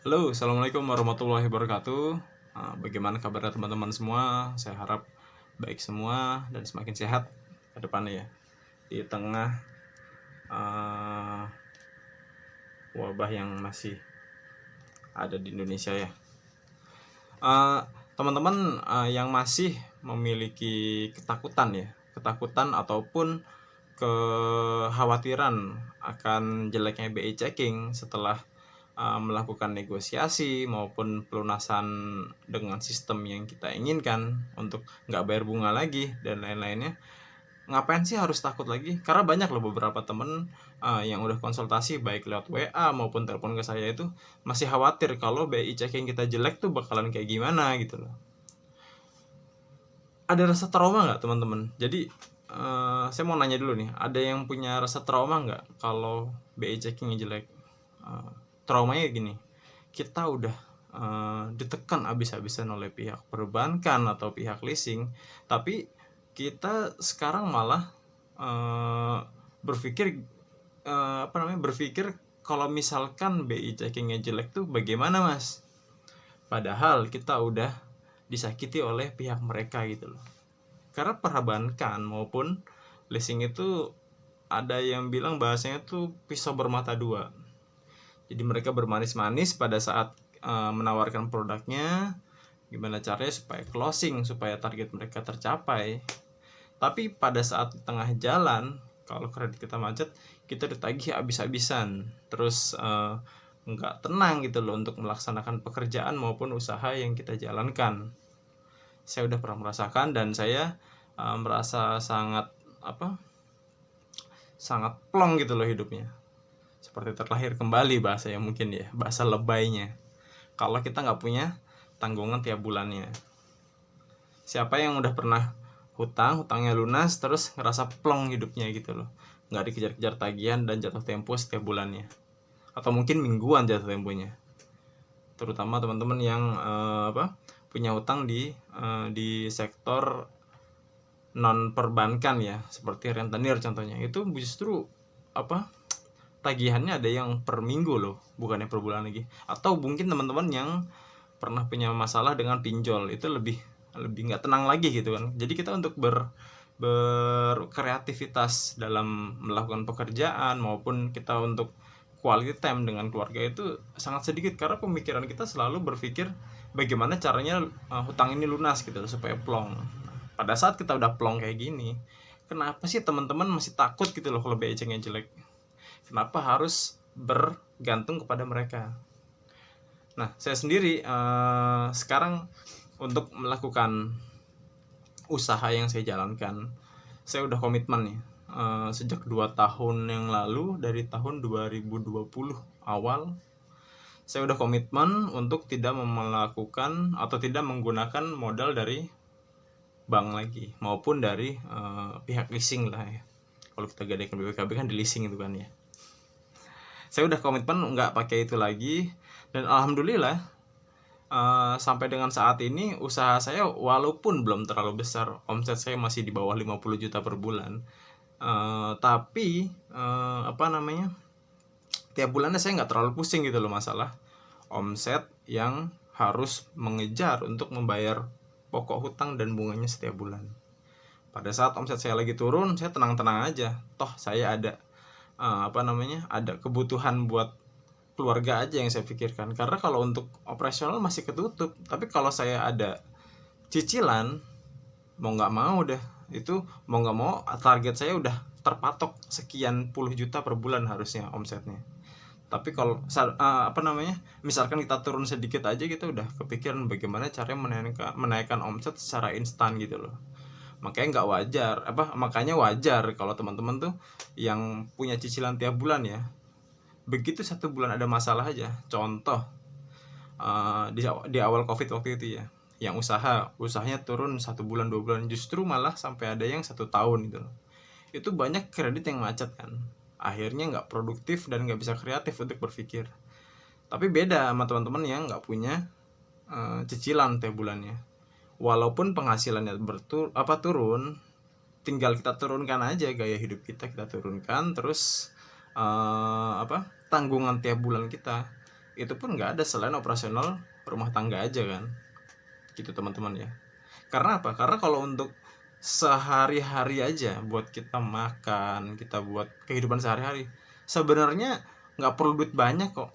Halo, assalamualaikum warahmatullahi wabarakatuh. Bagaimana kabarnya teman-teman semua? Saya harap baik semua dan semakin sehat ke depannya ya. Di tengah uh, wabah yang masih ada di Indonesia ya. Uh, Teman-teman yang masih memiliki ketakutan ataupun kekhawatiran akan jeleknya BI checking setelah melakukan negosiasi maupun pelunasan dengan sistem yang kita inginkan untuk nggak bayar bunga lagi dan lain-lainnya. Ngapain sih harus takut lagi? Karena banyak loh beberapa temen yang udah konsultasi baik lewat WA maupun telepon ke saya itu masih khawatir kalau BI checking kita jelek tuh bakalan kayak gimana gitu loh. Ada rasa trauma nggak teman-teman? Jadi saya mau nanya dulu nih, ada yang punya rasa trauma nggak kalau BI checkingnya jelek? Traumanya gini, kita udah ditekan abis-abisan oleh pihak perbankan atau pihak leasing, tapi kita sekarang malah berpikir berpikir kalau misalkan BI checkingnya jelek tuh bagaimana mas? Padahal kita udah disakiti oleh pihak mereka gitu loh. Karena perbankan maupun leasing itu ada yang bilang bahasanya tuh pisau bermata dua. Jadi mereka bermanis-manis pada saat menawarkan produknya, gimana caranya supaya closing, supaya target mereka tercapai. Tapi pada saat tengah jalan, kalau kredit kita macet, kita ditagih habis-habisan. Terus nggak tenang gitu loh untuk melaksanakan pekerjaan maupun usaha yang kita jalankan. Saya udah pernah merasakan dan saya merasa sangat sangat plong gitu loh hidupnya, seperti terlahir kembali bahasa yang mungkin ya, bahasa lebaynya, kalau kita nggak punya tanggungan tiap bulannya. Siapa yang udah pernah hutangnya lunas terus ngerasa plong hidupnya gitu loh, nggak dikejar-kejar tagihan dan jatuh tempo setiap bulannya, atau mungkin mingguan jatuh temponya, terutama teman-teman yang punya hutang di sektor non perbankan ya, seperti rentenir contohnya. Itu justru tagihannya ada yang per minggu loh, bukannya per bulan lagi. Atau mungkin teman-teman yang pernah punya masalah dengan pinjol, itu lebih nggak tenang lagi gitu kan. Jadi kita untuk berkreativitas dalam melakukan pekerjaan maupun kita untuk quality time dengan keluarga itu sangat sedikit, karena pemikiran kita selalu berpikir bagaimana caranya hutang ini lunas gitu loh, supaya plong. Pada saat kita udah plong kayak gini, kenapa sih teman-teman masih takut gitu loh kalau BI checkingnya jelek? Kenapa harus bergantung kepada mereka? Nah, saya sendiri sekarang untuk melakukan usaha yang saya jalankan, saya udah komitmen nih sejak 2 tahun yang lalu, dari tahun 2020 awal saya udah komitmen untuk tidak melakukan atau tidak menggunakan modal dari bank lagi maupun dari pihak leasing lah ya. Kalau kita gadaikan BPKB kan di leasing itu kan ya. Saya udah komitmen nggak pakai itu lagi, dan alhamdulillah sampai dengan saat ini usaha saya walaupun belum terlalu besar, omset saya masih di bawah 50 juta per bulan, tapi tiap bulannya saya nggak terlalu pusing gitu loh masalah omset yang harus mengejar untuk membayar pokok hutang dan bunganya setiap bulan. Pada saat omset saya lagi turun, saya tenang-tenang aja. Toh saya ada ada kebutuhan buat keluarga aja yang saya pikirkan. Karena kalau untuk operasional masih ketutup, tapi kalau saya ada cicilan, mau nggak mau deh, itu mau nggak mau target saya udah terpatok sekian puluh juta per bulan harusnya omsetnya. Tapi kalau misalkan kita turun sedikit aja, kita udah kepikiran bagaimana caranya menaikkan omset secara instan gitu loh. Makanya wajar kalau teman-teman tuh yang punya cicilan tiap bulan ya, begitu satu bulan ada masalah aja. Contoh di awal COVID waktu itu ya, yang usahanya turun 1 bulan 2 bulan, justru malah sampai ada yang 1 tahun gitu loh. Itu banyak kredit yang macet kan, akhirnya nggak produktif dan nggak bisa kreatif untuk berpikir. Tapi beda sama teman-teman yang nggak punya cicilan tiap bulannya. Walaupun penghasilannya turun, tinggal kita turunkan aja gaya hidup kita turunkan, terus tanggungan tiap bulan kita itu pun nggak ada selain operasional rumah tangga aja kan, gitu teman-teman ya. Karena apa? Karena kalau untuk sehari-hari aja buat kita makan, kita buat kehidupan sehari-hari, sebenarnya nggak perlu duit banyak kok.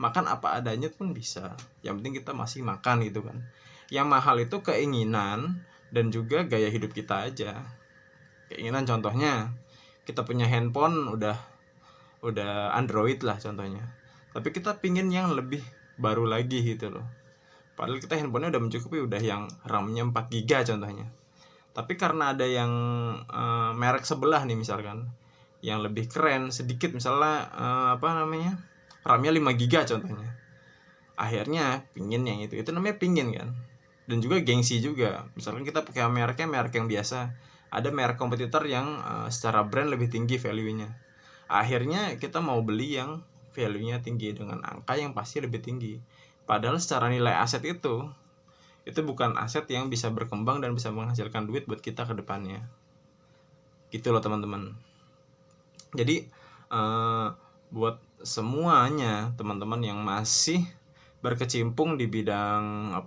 Makan apa adanya pun bisa. Yang penting kita masih makan gitu kan. Yang mahal itu keinginan dan juga gaya hidup kita aja. Keinginan contohnya kita punya handphone udah Android lah contohnya. Tapi kita pingin yang lebih baru lagi gitu loh. Padahal kita handphonenya udah mencukupi, udah yang RAM-nya 4 GB contohnya. Tapi karena ada yang merek sebelah nih misalkan, yang lebih keren sedikit, misalnya RAM-nya 5 GB contohnya. Akhirnya pingin yang itu namanya pingin kan. Dan juga gengsi juga. Misalkan kita pakai merek yang biasa, ada merek kompetitor yang secara brand lebih tinggi value-nya. Akhirnya kita mau beli yang value-nya tinggi dengan angka yang pasti lebih tinggi. Padahal secara nilai aset itu bukan aset yang bisa berkembang dan bisa menghasilkan duit buat kita ke depannya. Gitu loh teman-teman. Jadi buat semuanya teman-teman yang masih berkecimpung di bidang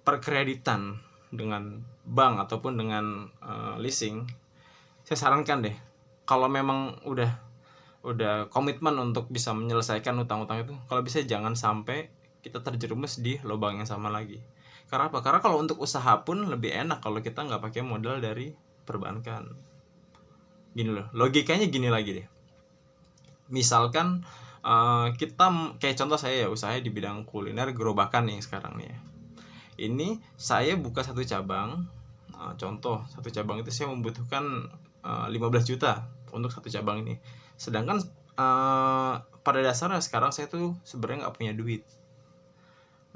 perkreditan dengan bank ataupun dengan leasing, saya sarankan deh, kalau memang udah komitmen untuk bisa menyelesaikan utang-utang itu, kalau bisa jangan sampai kita terjerumus di lubang yang sama lagi. Karena apa? Karena kalau untuk usaha pun lebih enak kalau kita nggak pakai modal dari perbankan. Gini loh, logikanya gini lagi deh. Misalkan kita kayak contoh saya ya, usahanya di bidang kuliner gerobakan nih sekarang nih ya. Ini saya buka satu cabang, contoh satu cabang itu saya membutuhkan 15 juta untuk satu cabang ini. Sedangkan pada dasarnya sekarang saya tuh sebenarnya nggak punya duit.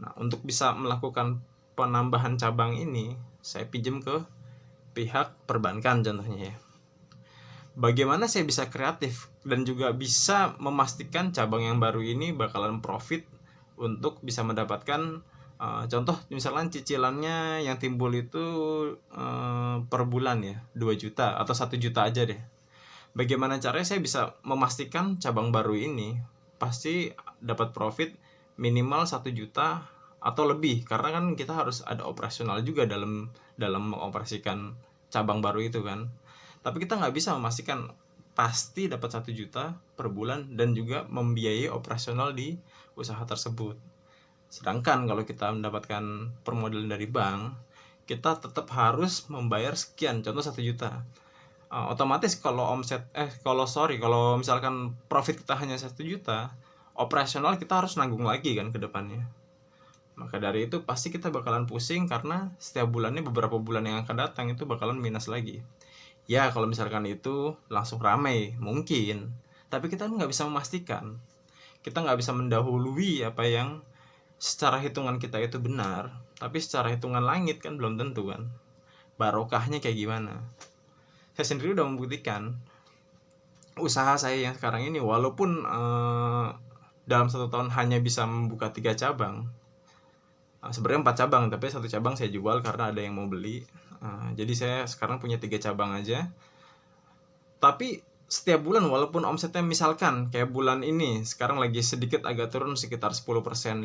Nah, untuk bisa melakukan penambahan cabang ini, saya pinjam ke pihak perbankan contohnya ya. Bagaimana saya bisa kreatif dan juga bisa memastikan cabang yang baru ini bakalan profit untuk bisa mendapatkan contoh misalnya cicilannya yang timbul itu per bulan ya 2 juta atau 1 juta aja deh. Bagaimana caranya saya bisa memastikan cabang baru ini pasti dapat profit minimal 1 juta atau lebih, karena kan kita harus ada operasional juga dalam mengoperasikan cabang baru itu kan. Tapi kita nggak bisa memastikan pasti dapat 1 juta per bulan dan juga membiayai operasional di usaha tersebut. Sedangkan kalau kita mendapatkan permodalan dari bank, kita tetap harus membayar sekian, contoh 1 juta. Otomatis kalau kalau misalkan profit kita hanya 1 juta, operasional kita harus nanggung lagi kan ke depannya. Maka dari itu pasti kita bakalan pusing karena setiap bulannya beberapa bulan yang akan datang itu bakalan minus lagi. Ya kalau misalkan itu langsung ramai mungkin, tapi kita nggak bisa memastikan. Kita nggak bisa mendahului apa yang secara hitungan kita itu benar, tapi secara hitungan langit kan belum tentu kan barokahnya kayak gimana. Saya sendiri udah membuktikan usaha saya yang sekarang ini, walaupun dalam 1 tahun hanya bisa membuka 3 cabang, sebenarnya 4 cabang, tapi 1 cabang saya jual karena ada yang mau beli. Jadi saya sekarang punya 3 cabang aja. Tapi setiap bulan walaupun omsetnya misalkan kayak bulan ini sekarang lagi sedikit agak turun sekitar 10%, 15%,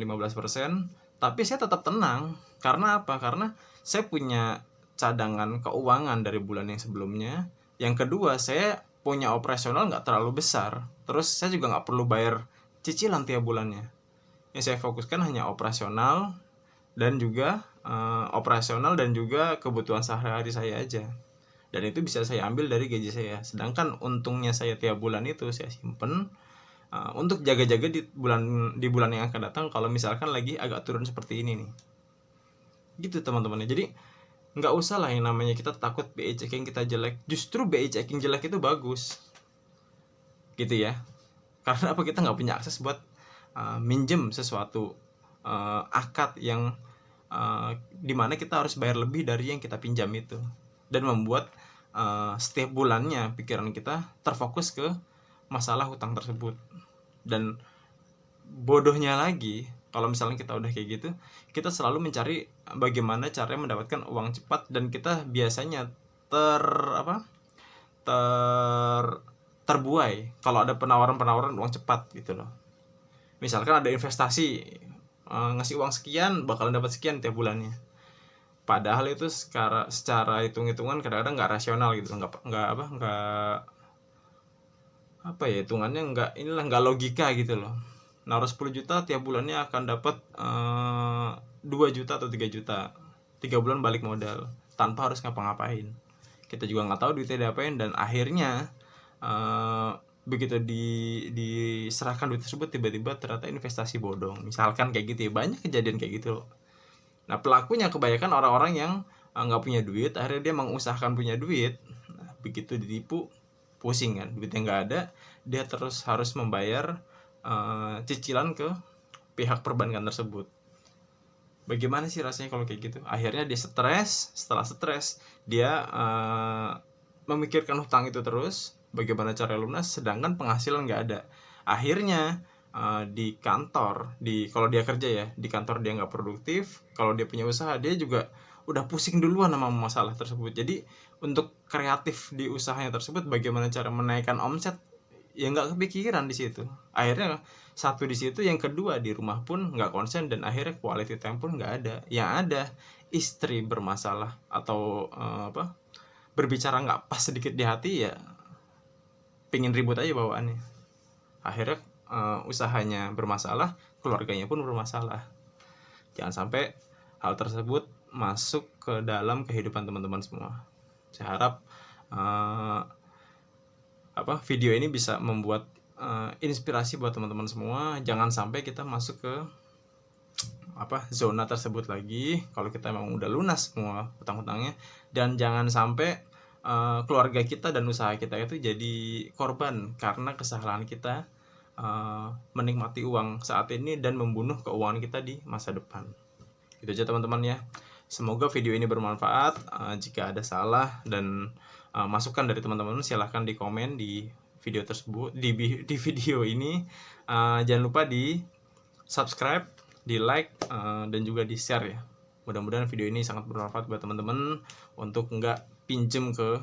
tapi saya tetap tenang. Karena apa? Karena saya punya cadangan keuangan dari bulan yang sebelumnya. Yang kedua, saya punya operasional nggak terlalu besar. Terus saya juga nggak perlu bayar cicilan tiap bulannya. Yang saya fokuskan hanya operasional dan juga kebutuhan sehari-hari saya aja. Dan itu bisa saya ambil dari gaji saya. Sedangkan untungnya saya tiap bulan itu saya simpen untuk jaga-jaga di bulan yang akan datang kalau misalkan lagi agak turun seperti ini nih. Gitu teman-teman. Jadi nggak usah lah yang namanya kita takut BI checking kita jelek. Justru BI checking jelek itu bagus. Gitu ya. Karena apa, kita nggak punya akses buat minjem sesuatu akad yang dimana kita harus bayar lebih dari yang kita pinjam itu, dan membuat setiap bulannya pikiran kita terfokus ke masalah hutang tersebut. Dan bodohnya lagi, kalau misalnya kita udah kayak gitu, kita selalu mencari bagaimana caranya mendapatkan uang cepat, dan kita biasanya terbuai kalau ada penawaran uang cepat gitu loh. Misalkan ada investasi ngasih uang sekian bakalan dapat sekian tiap bulannya. Padahal itu secara hitung-hitungan kadang-kadang nggak rasional gitu, nggak hitungannya nggak logika gitu loh. Naruh 10 juta tiap bulannya akan dapat 2 juta atau 3 juta, 3 bulan balik modal tanpa harus ngapa-ngapain. Kita juga nggak tahu duitnya diapain, dan akhirnya begitu diserahkan duit tersebut tiba-tiba ternyata investasi bodong, misalkan kayak gitu ya. Banyak kejadian kayak gitu loh. Nah, pelakunya kebanyakan orang-orang yang nggak punya duit, akhirnya dia mengusahakan punya duit. Nah, begitu ditipu, pusing kan, duitnya nggak ada, dia terus harus membayar cicilan ke pihak perbankan tersebut. Bagaimana sih rasanya kalau kayak gitu? Akhirnya dia stres. Setelah stres, dia memikirkan hutang itu terus, bagaimana cara lunas, sedangkan penghasilan nggak ada. Akhirnya di kantor, kalau dia kerja ya, di kantor dia nggak produktif. Kalau dia punya usaha, dia juga udah pusing duluan sama masalah tersebut. Jadi untuk kreatif di usahanya tersebut, bagaimana cara menaikkan omset, ya nggak kepikiran di situ. Akhirnya satu di situ, yang kedua di rumah pun nggak konsen, dan akhirnya quality time pun nggak ada. Yang ada istri bermasalah atau berbicara nggak pas sedikit di hati, ya pingin ribut aja bawaannya. Akhirnya usahanya bermasalah, keluarganya pun bermasalah. Jangan sampai hal tersebut masuk ke dalam kehidupan teman-teman semua. Saya harap video ini bisa membuat inspirasi buat teman-teman semua. Jangan sampai kita masuk ke zona tersebut lagi kalau kita memang udah lunas semua hutang-hutangnya. Dan jangan sampai keluarga kita dan usaha kita itu jadi korban karena kesalahan kita menikmati uang saat ini dan membunuh keuangan kita di masa depan. Itu aja teman-teman ya. Semoga video ini bermanfaat. Jika ada salah dan masukan dari teman-teman, silahkan di komen di video tersebut, di video ini. Jangan lupa di subscribe, di like, dan juga di share ya. Mudah-mudahan video ini sangat bermanfaat buat teman-teman untuk nggak pinjem ke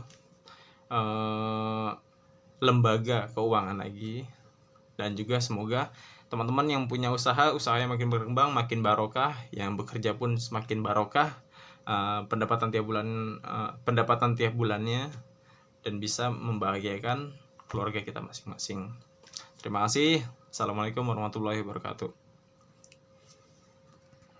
lembaga keuangan lagi. Dan juga semoga teman-teman yang punya usahanya makin berkembang, makin barokah, yang bekerja pun semakin barokah, pendapatan tiap bulannya, dan bisa membahagiakan keluarga kita masing-masing. Terima kasih. Assalamualaikum warahmatullahi wabarakatuh.